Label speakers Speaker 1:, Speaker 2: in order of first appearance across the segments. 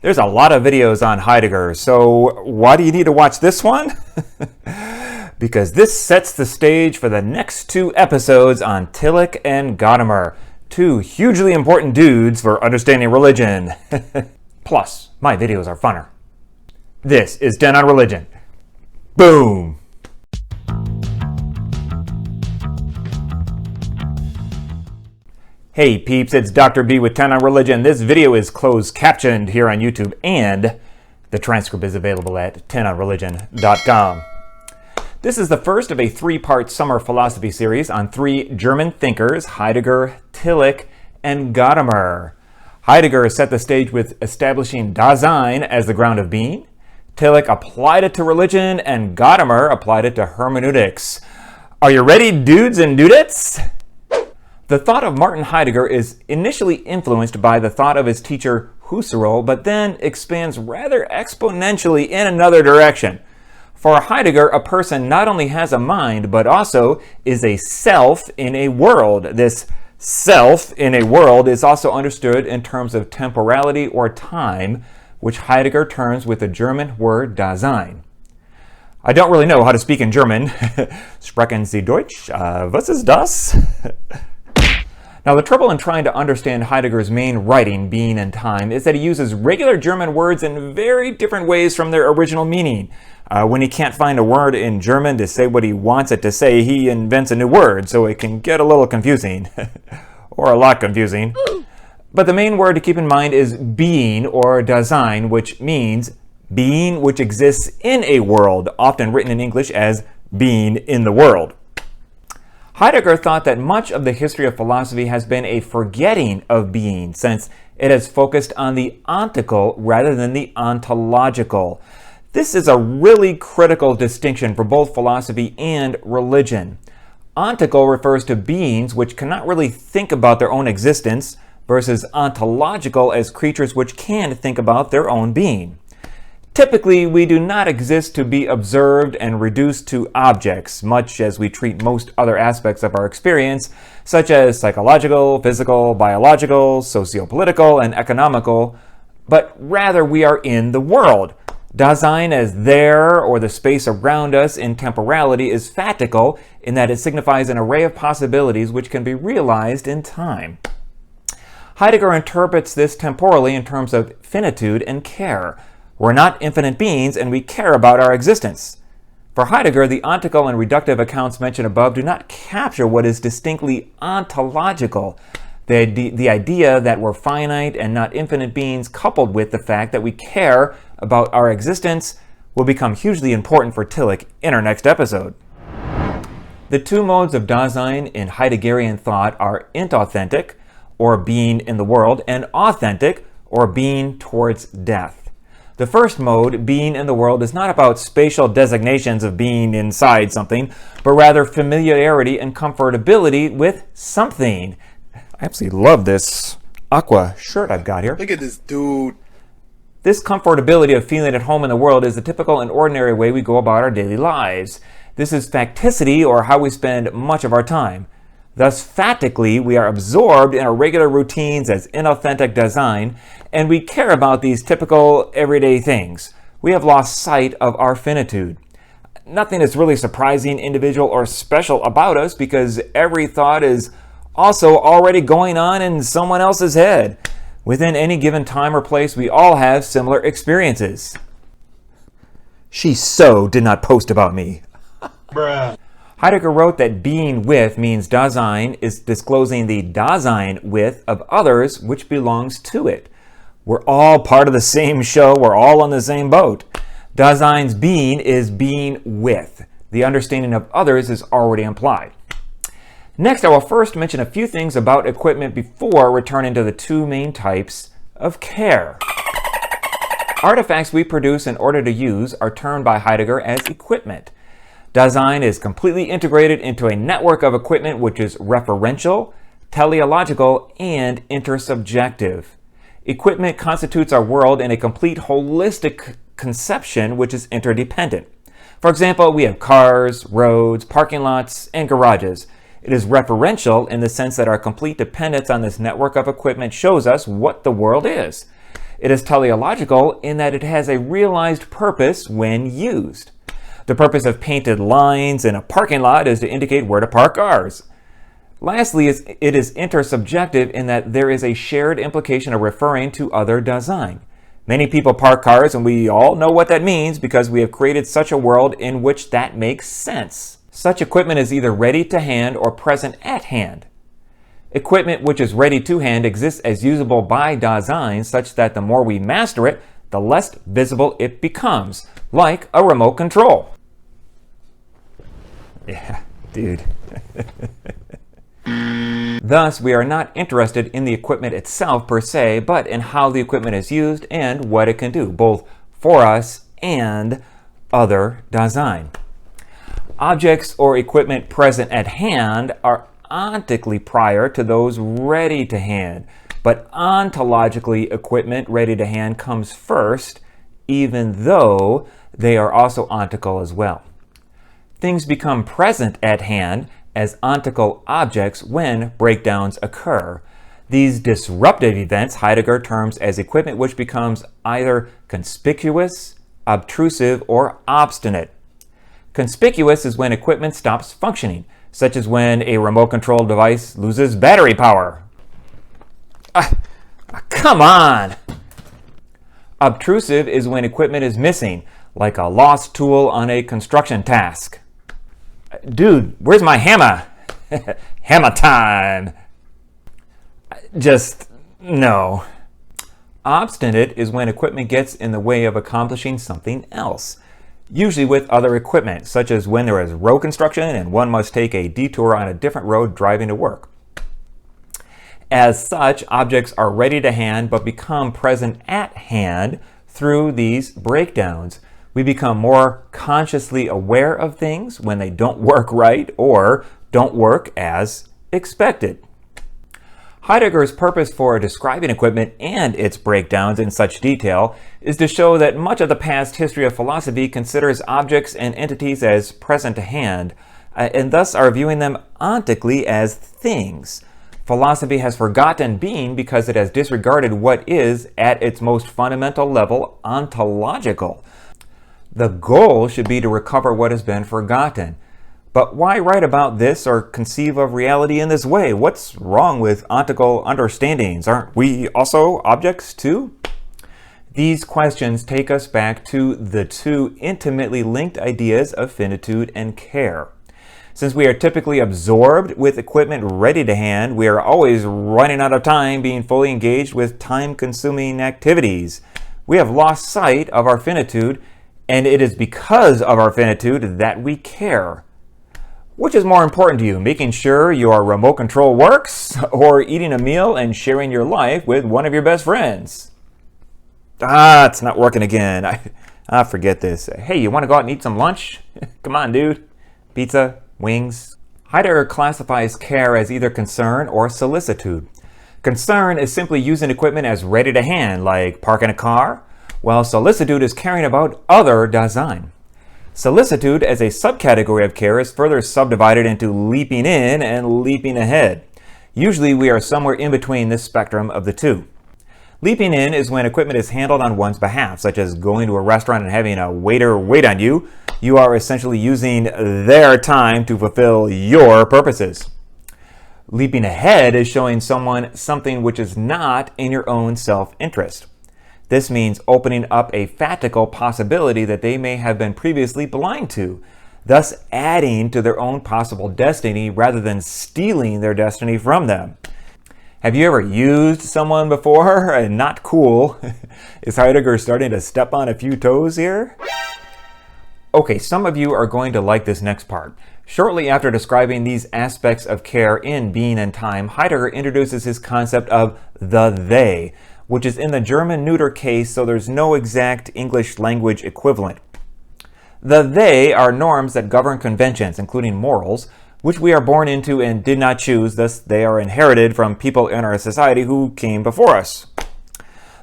Speaker 1: There's a lot of videos on Heidegger, so why do you need to watch this one? Because this sets the stage for the next two episodes on Tillich and Gadamer, two hugely important dudes for understanding religion. Plus, my videos are funner. This is 10 on Religion. Boom! Hey peeps, it's Dr. B with 10 on Religion. This video is closed captioned here on YouTube, and the transcript is available at 10onreligion.com. This is the first of a three-part summer philosophy series on three German thinkers, Heidegger, Tillich, and Gadamer. Heidegger set the stage with establishing Dasein as the ground of being. Tillich applied it to religion, and Gadamer applied it to hermeneutics. Are you ready, dudes and dudettes? The thought of Martin Heidegger is initially influenced by the thought of his teacher Husserl, but then expands rather exponentially in another direction. For Heidegger, a person not only has a mind, but also is a self in a world. This self in a world is also understood in terms of temporality or time, which Heidegger terms with the German word Dasein. I don't really know how to speak in German. Sprechen Sie Deutsch? Was ist das? Now, the trouble in trying to understand Heidegger's main writing, Being and Time, is that he uses regular German words in very different ways from their original meaning. When he can't find a word in German to say what he wants it to say, he invents a new word, so it can get a little confusing. Or a lot confusing. But the main word to keep in mind is being, or Dasein, which means being which exists in a world, often written in English as being in the world. Heidegger thought that much of the history of philosophy has been a forgetting of being, since it has focused on the ontical rather than the ontological. This is a really critical distinction for both philosophy and religion. Ontical refers to beings which cannot really think about their own existence, versus ontological as creatures which can think about their own being. Typically, we do not exist to be observed and reduced to objects, much as we treat most other aspects of our experience, such as psychological, physical, biological, socio-political, and economical, but rather we are in the world. Dasein as there, or the space around us in temporality, is fatical in that it signifies an array of possibilities which can be realized in time. Heidegger interprets this temporally in terms of finitude and care. We're not infinite beings, and we care about our existence. For Heidegger, the ontical and reductive accounts mentioned above do not capture what is distinctly ontological, the idea that we're finite and not infinite beings, coupled with the fact that we care about our existence, will become hugely important for Tillich in our next episode. The two modes of Dasein in Heideggerian thought are inauthentic, or being in the world, and authentic, or being towards death. The first mode, being in the world, is not about spatial designations of being inside something, but rather familiarity and comfortability with something. I absolutely love this aqua shirt I've got here.
Speaker 2: Look at this dude.
Speaker 1: This comfortability of feeling at home in the world is the typical and ordinary way we go about our daily lives. This is facticity, or how we spend much of our time. Thus, fatically, we are absorbed in our regular routines as inauthentic Dasein, and we care about these typical, everyday things. We have lost sight of our finitude. Nothing is really surprising, individual, or special about us, because every thought is also already going on in someone else's head. Within any given time or place, we all have similar experiences. She so did not post about me.
Speaker 2: Bruh.
Speaker 1: Heidegger wrote that being with means Dasein is disclosing the Dasein with of others which belongs to it. We're all part of the same show. We're all on the same boat. Dasein's being is being with. The understanding of others is already implied. Next, I will first mention a few things about equipment before returning to the two main types of care. Artifacts we produce in order to use are termed by Heidegger as equipment. Dasein is completely integrated into a network of equipment which is referential, teleological, and intersubjective. Equipment constitutes our world in a complete holistic conception which is interdependent. For example, we have cars, roads, parking lots, and garages. It is referential in the sense that our complete dependence on this network of equipment shows us what the world is. It is teleological in that it has a realized purpose when used. The purpose of painted lines in a parking lot is to indicate where to park cars. Lastly, it is intersubjective in that there is a shared implication of referring to other Dasein. Many people park cars, and we all know what that means because we have created such a world in which that makes sense. Such equipment is either ready to hand or present at hand. Equipment which is ready to hand exists as usable by Dasein such that the more we master it, the less visible it becomes, like a remote control. Yeah, dude. Thus, we are not interested in the equipment itself per se, but in how the equipment is used and what it can do, both for us and other Dasein. Objects or equipment present at hand are ontically prior to those ready to hand, but ontologically equipment ready to hand comes first, even though they are also ontical as well. Things become present at hand as ontical objects when breakdowns occur. These disruptive events Heidegger terms as equipment which becomes either conspicuous, obtrusive, or obstinate. Conspicuous is when equipment stops functioning, such as when a remote control device loses battery power. Come on! Obtrusive is when equipment is missing, like a lost tool on a construction task. Dude, where's my hammer? Hammer time! Just, no. Obstinate is when equipment gets in the way of accomplishing something else, usually with other equipment, such as when there is road construction and one must take a detour on a different road driving to work. As such, objects are ready to hand but become present at hand through these breakdowns. We become more consciously aware of things when they don't work right or don't work as expected. Heidegger's purpose for describing equipment and its breakdowns in such detail is to show that much of the past history of philosophy considers objects and entities as present to hand, and thus are viewing them ontically as things. Philosophy has forgotten being because it has disregarded what is, at its most fundamental level, ontological. The goal should be to recover what has been forgotten. But why write about this or conceive of reality in this way? What's wrong with ontical understandings? Aren't we also objects too? These questions take us back to the two intimately linked ideas of finitude and care. Since we are typically absorbed with equipment ready to hand, we are always running out of time being fully engaged with time-consuming activities. We have lost sight of our finitude, and it is because of our finitude that we care. Which is more important to you, making sure your remote control works or eating a meal and sharing your life with one of your best friends? It's not working again. I forget this. Hey, you want to go out and eat some lunch? Come on, dude. Pizza, wings. Heidegger classifies care as either concern or solicitude. Concern is simply using equipment as ready to hand, like parking a car, while solicitude is caring about other Dasein. Solicitude as a subcategory of care is further subdivided into leaping in and leaping ahead. Usually we are somewhere in between this spectrum of the two. Leaping in is when equipment is handled on one's behalf, such as going to a restaurant and having a waiter wait on you. You are essentially using their time to fulfill your purposes. Leaping ahead is showing someone something which is not in your own self-interest. This means opening up a fatical possibility that they may have been previously blind to, thus adding to their own possible destiny rather than stealing their destiny from them. Have you ever used someone before? And not cool. Is Heidegger starting to step on a few toes here? Okay, some of you are going to like this next part. Shortly after describing these aspects of care in Being and Time, Heidegger introduces his concept of the they, which is in the German neuter case, so there's no exact English language equivalent. The they are norms that govern conventions, including morals, which we are born into and did not choose, thus they are inherited from people in our society who came before us.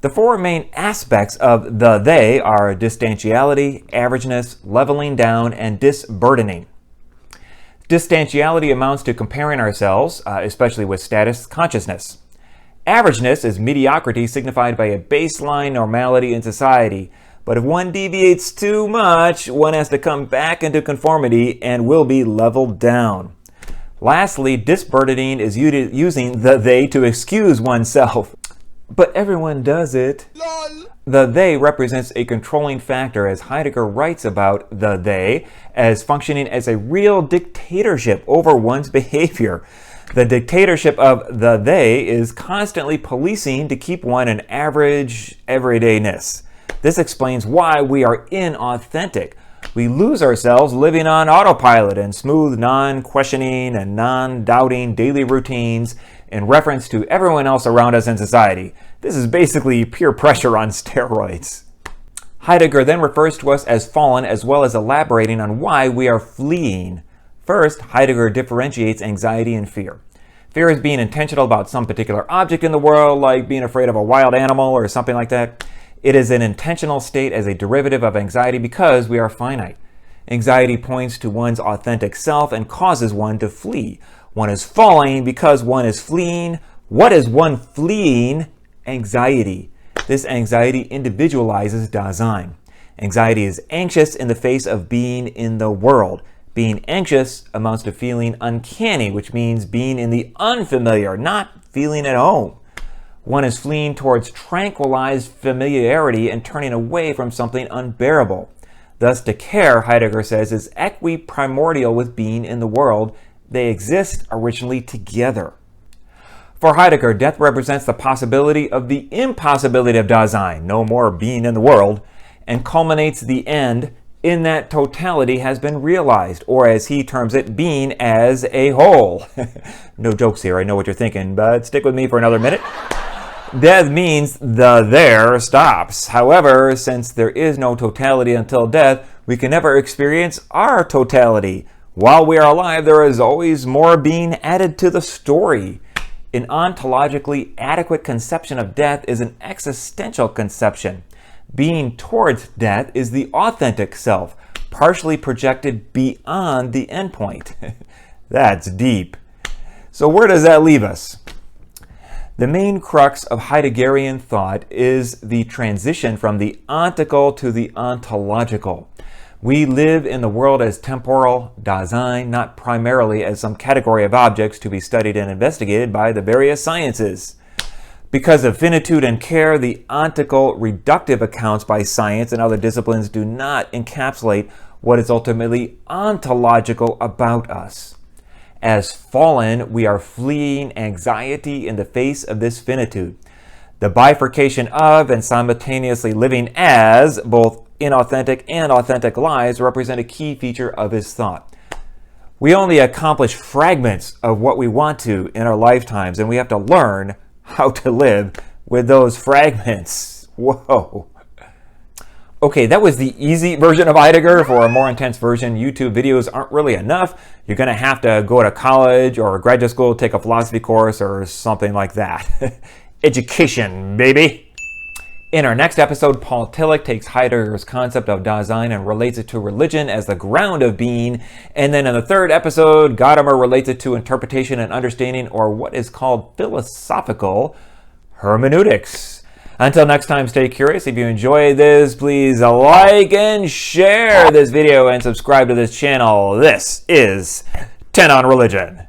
Speaker 1: The four main aspects of the they are distantiality, averageness, leveling down, and disburdening. Distantiality amounts to comparing ourselves, especially with status consciousness. Averageness is mediocrity signified by a baseline normality in society. But if one deviates too much, one has to come back into conformity and will be leveled down. Lastly, disburdening is using the they to excuse oneself. But everyone does it.
Speaker 2: LOL.
Speaker 1: The they represents a controlling factor, as Heidegger writes about the they as functioning as a real dictatorship over one's behavior. The dictatorship of the they is constantly policing to keep one in average everydayness. This explains why we are inauthentic. We lose ourselves living on autopilot and smooth, non-questioning and non-doubting daily routines in reference to everyone else around us in society. This is basically peer pressure on steroids. Heidegger then refers to us as fallen, as well as elaborating on why we are fleeing. First, Heidegger differentiates anxiety and fear. Fear is being intentional about some particular object in the world, like being afraid of a wild animal or something like that. It is an intentional state as a derivative of anxiety because we are finite. Anxiety points to one's authentic self and causes one to flee. One is falling because one is fleeing. What is one fleeing? Anxiety. This anxiety individualizes Dasein. Anxiety is anxious in the face of being in the world. Being anxious amounts to feeling uncanny, which means being in the unfamiliar, not feeling at home. One is fleeing towards tranquilized familiarity and turning away from something unbearable. Thus, to care, Heidegger says, is equiprimordial with being in the world. They exist originally together. For Heidegger, death represents the possibility of the impossibility of Dasein, no more being in the world, and culminates the end in that totality has been realized, or as he terms it, being as a whole. No jokes here, I know what you're thinking, but stick with me for another minute. Death means the there stops. However, since there is no totality until death, we can never experience our totality. While we are alive, there is always more being added to the story. An ontologically adequate conception of death is an existential conception. Being towards death is the authentic self, partially projected beyond the endpoint. That's deep. So where does that leave us? The main crux of Heideggerian thought is the transition from the ontical to the ontological. We live in the world as temporal Dasein, not primarily as some category of objects to be studied and investigated by the various sciences. Because of finitude and care, the ontical reductive accounts by science and other disciplines do not encapsulate what is ultimately ontological about us. As fallen, we are fleeing anxiety in the face of this finitude. The bifurcation of and simultaneously living as both inauthentic and authentic lives represent a key feature of his thought. We only accomplish fragments of what we want to in our lifetimes, and we have to learn how to live with those fragments. Whoa. Okay, that was the easy version of Heidegger. For a more intense version, YouTube videos aren't really enough. You're going to have to go to college or graduate school, take a philosophy course or something like that. Education, baby. In our next episode, Paul Tillich takes Heidegger's concept of Dasein and relates it to religion as the ground of being. And then in the third episode, Gadamer relates it to interpretation and understanding, or what is called philosophical hermeneutics. Until next time, stay curious. If you enjoyed this, please like and share this video and subscribe to this channel. This is 10 on Religion.